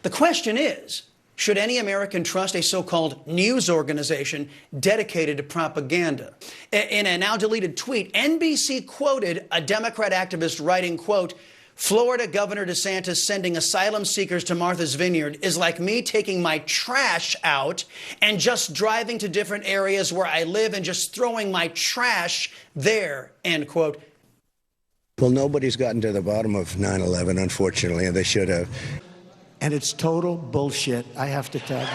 The question is, should any American trust a so-called news organization dedicated to propaganda? In a now-deleted tweet, NBC quoted a Democrat activist writing, quote, "Florida Governor DeSantis sending asylum seekers to Martha's Vineyard is like me taking my trash out and just driving to different areas where I live and just throwing my trash there," end quote. Well, nobody's gotten to the bottom of 9/11, unfortunately, and they should have. And it's total bullshit, I have to tell you.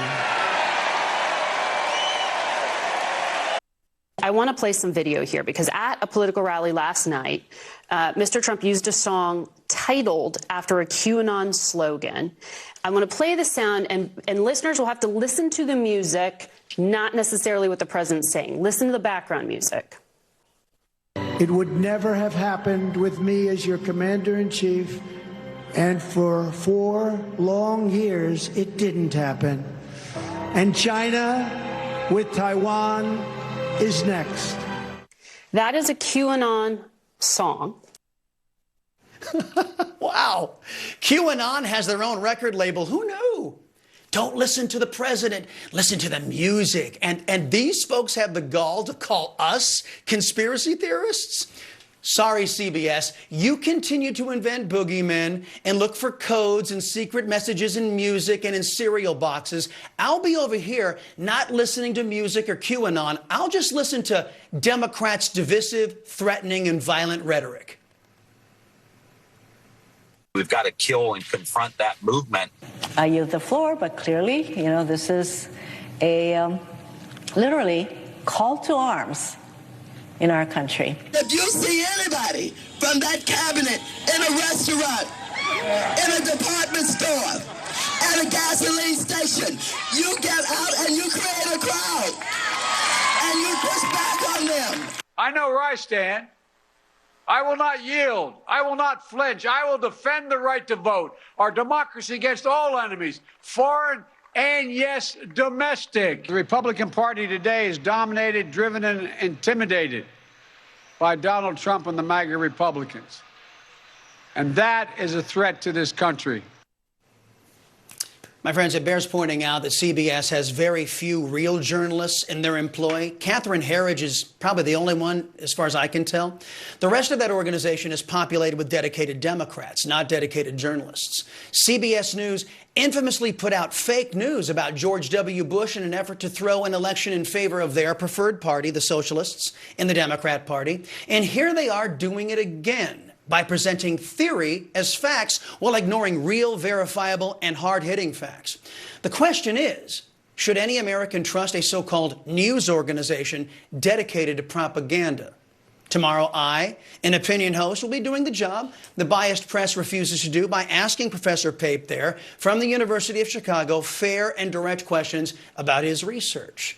I want to play some video here because at a political rally last night, Mr. Trump used a song titled after a QAnon slogan. I want to play the sound, and listeners will have to listen to the music, not necessarily what the president's saying. Listen to the background music. It would never have happened with me as your commander-in-chief, and for 4 long years, it didn't happen. And China with Taiwan is next. That is a QAnon song. Wow. QAnon has their own record label. Who knew? Don't listen to the president. Listen to the music. And these folks have the gall to call us conspiracy theorists? Sorry, CBS. You continue to invent boogeymen and look for codes and secret messages in music and in cereal boxes. I'll be over here not listening to music or QAnon. I'll just listen to Democrats' divisive, threatening, and violent rhetoric. We've got to kill and confront that movement. I yield the floor, but clearly, this is a literally call to arms in our country. If you see anybody from that cabinet in a restaurant, in a department store, at a gasoline station, you get out and you create a crowd and you push back on them. I know where I stand. I will not yield. I will not flinch. I will defend the right to vote, our democracy against all enemies, foreign and, yes, domestic. The Republican Party today is dominated, driven, and intimidated by Donald Trump and the MAGA Republicans. And that is a threat to this country. My friends, it bears pointing out that CBS has very few real journalists in their employ. Catherine Herridge is probably the only one, as far as I can tell. The rest of that organization is populated with dedicated Democrats, not dedicated journalists. CBS News infamously put out fake news about George W. Bush in an effort to throw an election in favor of their preferred party, the Socialists, in the Democrat Party. And here they are doing it again by presenting theory as facts while ignoring real, verifiable, and hard-hitting facts. The question is, should any American trust a so-called news organization dedicated to propaganda? Tomorrow, I, an opinion host, will be doing the job the biased press refuses to do by asking Professor Pape there from the University of Chicago fair and direct questions about his research.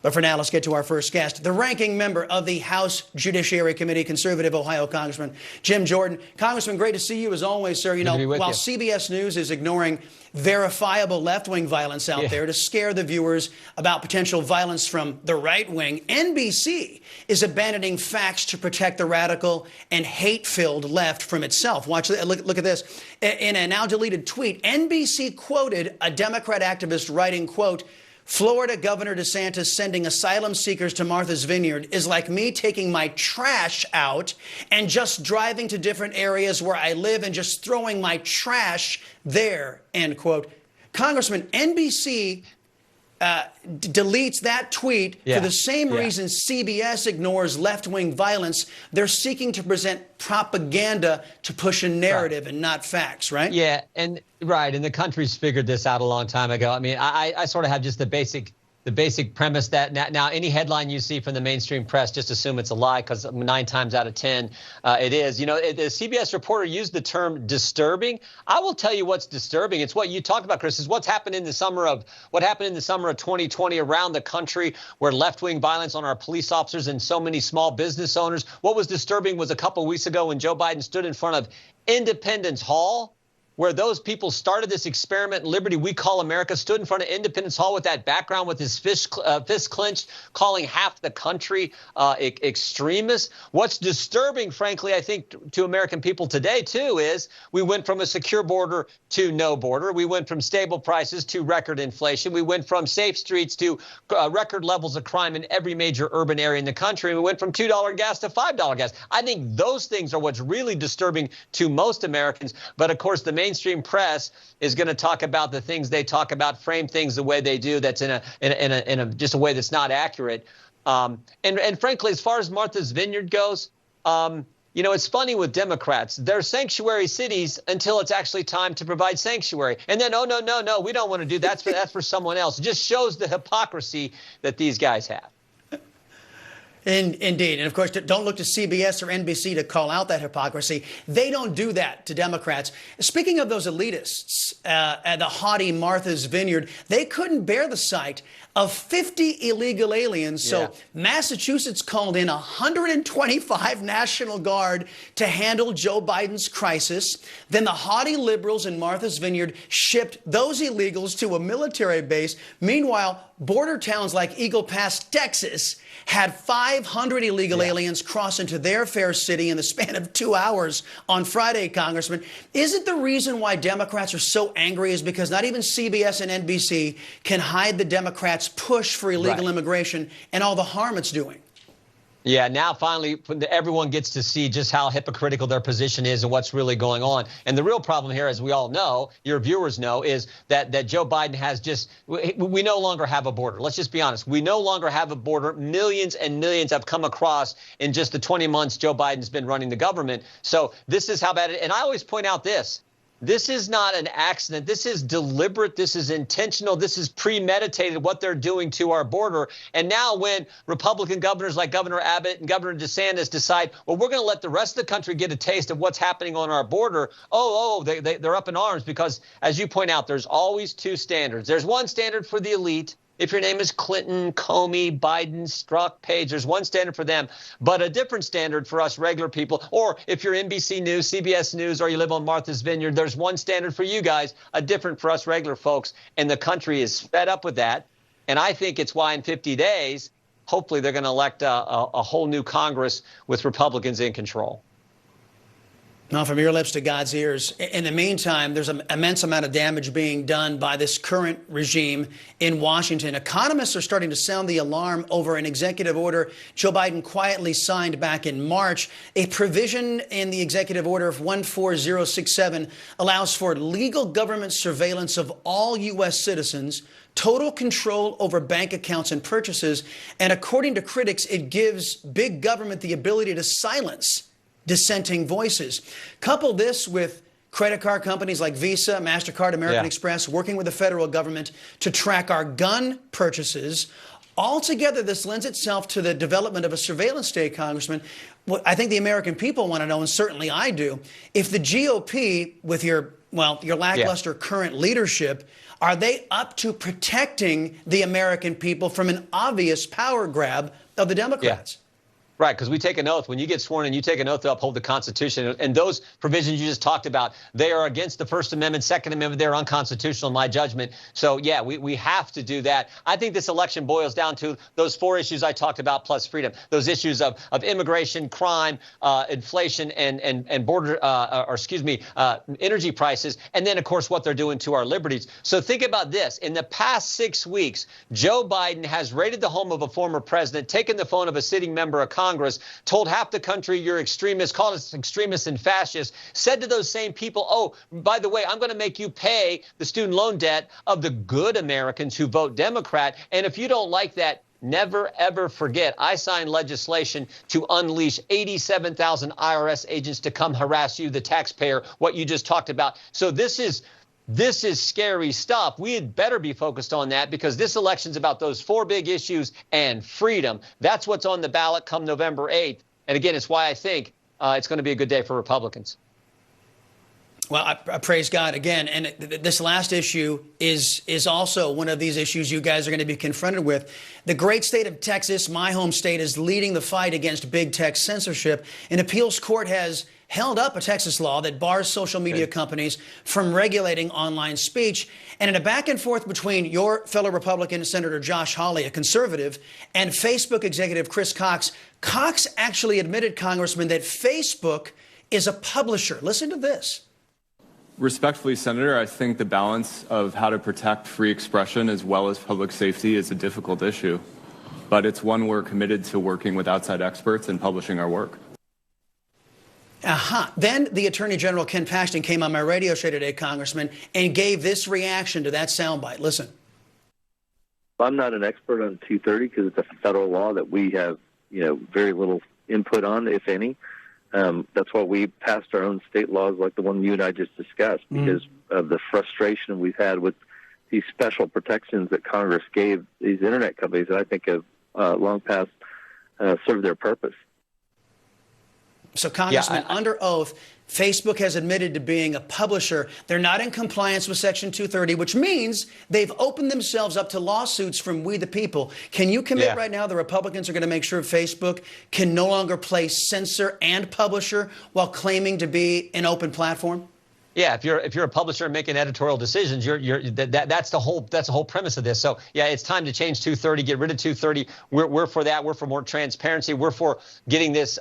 But for now, let's get to our first guest, the ranking member of the House Judiciary Committee, conservative Ohio Congressman Jim Jordan. Congressman, great to see you as always, sir. While CBS News is ignoring verifiable left-wing violence out there to scare the viewers about potential violence from the right wing, NBC is abandoning facts to protect the radical and hate-filled left from itself. Look at this. In a now-deleted tweet, NBC quoted a Democrat activist writing, quote, "Florida Governor DeSantis sending asylum seekers to Martha's Vineyard is like me taking my trash out and just driving to different areas where I live and just throwing my trash there," end quote. Congressman, NBC deletes that tweet for the same reason CBS ignores left-wing violence. They're seeking to present propaganda to push a narrative and not facts, right? Yeah, and the country's figured this out a long time ago. I mean, I sort of have just the basic premise that now any headline you see from the mainstream press, just assume it's a lie, because 9 times out of 10 it is. The CBS reporter used the term disturbing. I will tell you what's disturbing. It's what you talked about, Chris, is what happened in the summer of 2020 around the country, where left-wing violence on our police officers and so many small business owners. What was disturbing was a couple of weeks ago when Joe Biden stood in front of Independence Hall where those people started this experiment in liberty we call America, stood in front of Independence Hall with that background with his fist clenched, calling half the country extremists. What's disturbing, frankly, I think, to American people today, too, is we went from a secure border to no border. We went from stable prices to record inflation. We went from safe streets to record levels of crime in every major urban area in the country. We went from $2 gas to $5 gas. I think those things are what's really disturbing to most Americans. But, of course, the mainstream press is going to talk about the things they talk about, frame things the way they do. That's in a just a way that's not accurate. And frankly, as far as Martha's Vineyard goes, you know, it's funny with Democrats. They're sanctuary cities until it's actually time to provide sanctuary. And then, oh, no, we don't want to do that. That's for someone else. It just shows the hypocrisy that these guys have. Indeed. And of course, don't look to CBS or NBC to call out that hypocrisy. They don't do that to Democrats. Speaking of those elitists at the haughty Martha's Vineyard, they couldn't bear the sight of 50 illegal aliens. So Massachusetts called in 125 National Guard to handle Joe Biden's crisis. Then the haughty liberals in Martha's Vineyard shipped those illegals to a military base. Meanwhile, border towns like Eagle Pass, Texas, had 500 illegal aliens cross into their fair city in the span of 2 hours on Friday, Congressman. Isn't the reason why Democrats are so angry is because not even CBS and NBC can hide the Democrats' push for illegal immigration and all the harm it's doing? Yeah, now finally everyone gets to see just how hypocritical their position is and what's really going on. And the real problem here, as we all know, your viewers know, is that Joe Biden has we no longer have a border. Let's just be honest. We no longer have a border. Millions and millions have come across in just the 20 months Joe Biden's been running the government. So this is how bad it is. And I always point out this. This is not an accident. This is deliberate. This is intentional. This is premeditated, what they're doing to our border. And now when Republican governors like Governor Abbott and Governor DeSantis decide, well, we're going to let the rest of the country get a taste of what's happening on our border, they're up in arms because, as you point out, there's always two standards. There's one standard for the elite. If your name is Clinton, Comey, Biden, Strzok, Page, there's one standard for them, but a different standard for us regular people. Or if you're NBC News, CBS News, or you live on Martha's Vineyard, there's one standard for you guys, a different for us regular folks. And the country is fed up with that. And I think it's why in 50 days, hopefully they're going to elect a whole new Congress with Republicans in control. Now, from your lips to God's ears. In the meantime, there's an immense amount of damage being done by this current regime in Washington. Economists are starting to sound the alarm over an executive order Joe Biden quietly signed back in March. A provision in the executive order of 14067 allows for legal government surveillance of all U.S. citizens, total control over bank accounts and purchases, and according to critics, it gives big government the ability to silence dissenting voices. Couple this with credit card companies like Visa, MasterCard, American Express working with the federal government to track our gun purchases. Altogether, this lends itself to the development of a surveillance state, Congressman. What I think the American people want to know, and certainly I do, if the GOP, with your lackluster current leadership, are they up to protecting the American people from an obvious power grab of the Democrats? Right, because we take an oath. When you get sworn in, you take an oath to uphold the Constitution. And those provisions you just talked about, they are against the First Amendment, Second Amendment. They're unconstitutional in my judgment. So, yeah, we have to do that. I think this election boils down to those four issues I talked about plus freedom, those issues of immigration, crime, inflation, and border energy prices. And then, of course, what they're doing to our liberties. So think about this. In the past 6 weeks, Joe Biden has raided the home of a former president, taken the phone of a sitting member of Congress, told half the country you're extremists, called us extremists and fascists, said to those same people, oh, by the way, I'm going to make you pay the student loan debt of the good Americans who vote Democrat. And if you don't like that, never, ever forget, I signed legislation to unleash 87,000 IRS agents to come harass you, the taxpayer, what you just talked about. So this is scary stuff. We had better be focused on that because this election's about those four big issues and freedom. That's what's on the ballot come November 8th. And again, it's why I think it's going to be a good day for Republicans. Well, I praise God again. And this last issue is also one of these issues you guys are going to be confronted with. The great state of Texas, my home state, is leading the fight against big tech censorship. An appeals court has held up a Texas law that bars social media companies from regulating online speech. And in a back and forth between your fellow Republican Senator Josh Hawley, a conservative, and Facebook executive Chris Cox, Cox actually admitted, Congressman, that Facebook is a publisher. Listen to this. Respectfully, Senator, I think the balance of how to protect free expression as well as public safety is a difficult issue, but it's one we're committed to working with outside experts and publishing our work. Then the Attorney General, Ken Paxton, came on my radio show today, Congressman, and gave this reaction to that soundbite. Listen. I'm not an expert on 230 because it's a federal law that we have, very little input on, if any. That's why we passed our own state laws like the one you and I just discussed, because of the frustration we've had with these special protections that Congress gave these internet companies that I think have long past served their purpose. So, Congressman, under oath, Facebook has admitted to being a publisher. They're not in compliance with Section 230, which means they've opened themselves up to lawsuits from we the people. Can you commit right now the Republicans are going to make sure Facebook can no longer play censor and publisher while claiming to be an open platform? Yeah, if you're a publisher and making editorial decisions, that's the whole premise of this. So yeah, it's time to change 230, get rid of 230. We're for that. We're for more transparency. We're for getting these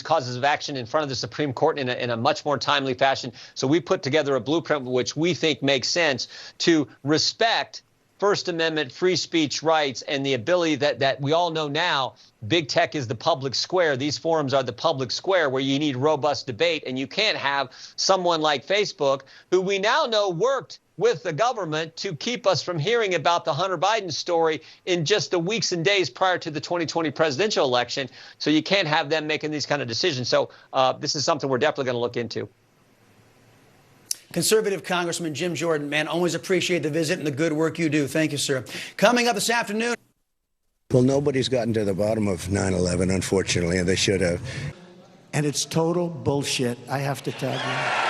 causes of action in front of the Supreme Court in a much more timely fashion. So we put together a blueprint which we think makes sense to respect First Amendment free speech rights and the ability that we all know now, big tech is the public square. These forums are the public square where you need robust debate, and you can't have someone like Facebook, who we now know worked with the government to keep us from hearing about the Hunter Biden story in just the weeks and days prior to the 2020 presidential election. So you can't have them making these kind of decisions. So this is something we're definitely going to look into. Conservative Congressman Jim Jordan, man, always appreciate the visit and the good work you do. Thank you, sir. Coming up this afternoon. Well, nobody's gotten to the bottom of 9/11, unfortunately, and they should have. And it's total bullshit, I have to tell you.